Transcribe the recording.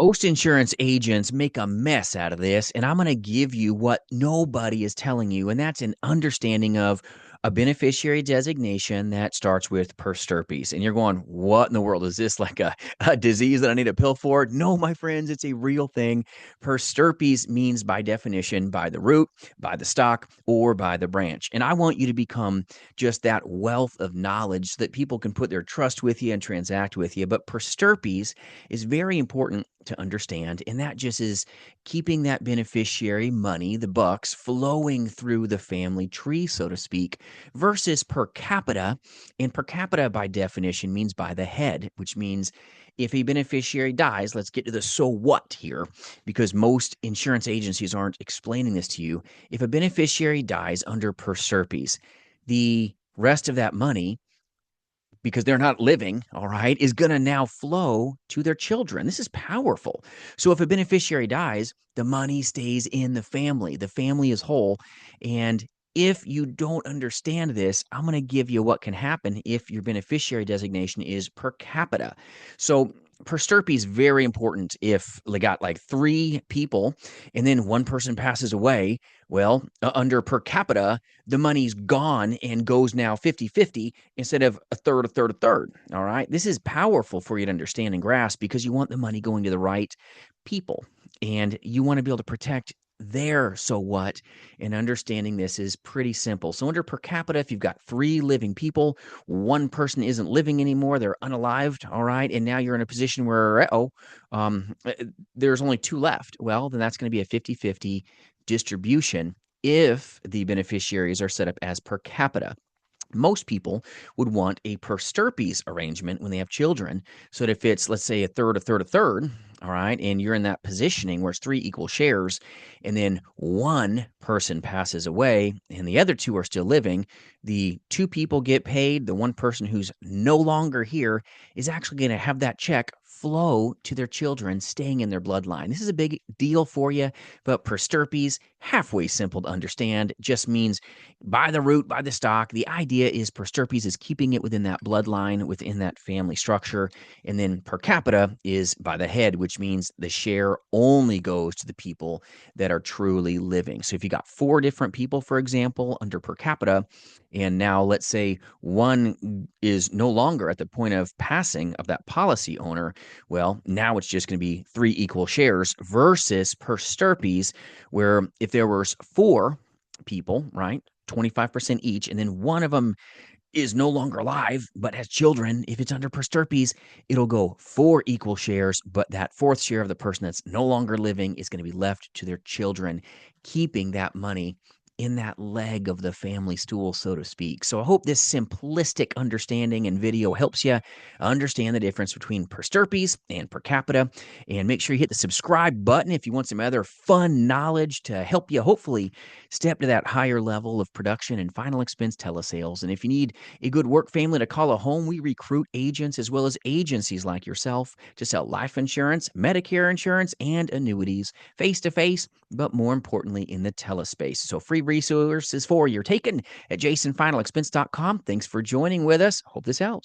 Most insurance agents make a mess out of this, and I'm going to give you what nobody is telling you, and that's an understanding of a beneficiary designation that starts with per stirpes. And you're going, what in the world is this? Like a disease that I need a pill for? No, my friends, it's a real thing. Per stirpes means by definition by the root, by the stock, or by the branch. And I want you to become just that wealth of knowledge so that people can put their trust with you and transact with you. But per stirpes is very important to understand, and that just is keeping that beneficiary money, the bucks, flowing through the family tree, so to speak, versus per capita. And per capita, by definition, means by the head, which means if a beneficiary dies, let's get to the so what here, because most insurance agencies aren't explaining this to you. If a beneficiary dies under per stirpes, the rest of that money, because they're not living, all right, is going to now flow to their children. This is powerful. So if a beneficiary dies, the money stays in the family. The family is whole. And if you don't understand this, I'm going to give you what can happen if your beneficiary designation is per capita. So per stirpe is very important if they got like three people and then one person passes away. Well, under per capita, the money's gone and goes now 50-50 instead of a third, a third, a third. All right. This is powerful for you to understand and grasp because you want the money going to the right people and you want to be able to protect their so what. And understanding this is pretty simple. So under per capita, if you've got three living people, one person isn't living anymore, they're unalived, all right, and now you're in a position where there's only two left. Well, then that's going to be a 50-50 distribution if the beneficiaries are set up as per capita. Most people would want a per stirpes arrangement when they have children. So that if it's, let's say, a third, a third, a third, all right, and you're in that positioning where it's three equal shares, and then one person passes away and the other two are still living, the two people get paid. The one person who's no longer here is actually going to have that check flow to their children, staying in their bloodline. This is a big deal for you, but per stirpes, halfway simple to understand, just means by the root, by the stock. The idea is per stirpes is keeping it within that bloodline, within that family structure. And then per capita is by the head, which means the share only goes to the people that are truly living. So if you got four different people, for example, under per capita, and now let's say one is no longer at the point of passing of that policy owner, well, now it's just going to be three equal shares versus per stirpes, where if there was four people, right, 25% each, and then one of them is no longer alive but has children, if it's under per stirpes, it'll go four equal shares, but that fourth share of the person that's no longer living is going to be left to their children, keeping that money in that leg of the family stool, so to speak. So I hope this simplistic understanding and video helps you understand the difference between per stirpes and per capita. And make sure you hit the subscribe button if you want some other fun knowledge to help you hopefully step to that higher level of production and final expense telesales. And if you need a good work family to call a home, we recruit agents as well as agencies like yourself to sell life insurance, Medicare insurance, and annuities face to face, but more importantly in the telespace. So free resources for your taking at jasonfinalexpense.com. Thanks for joining with us. Hope this helps.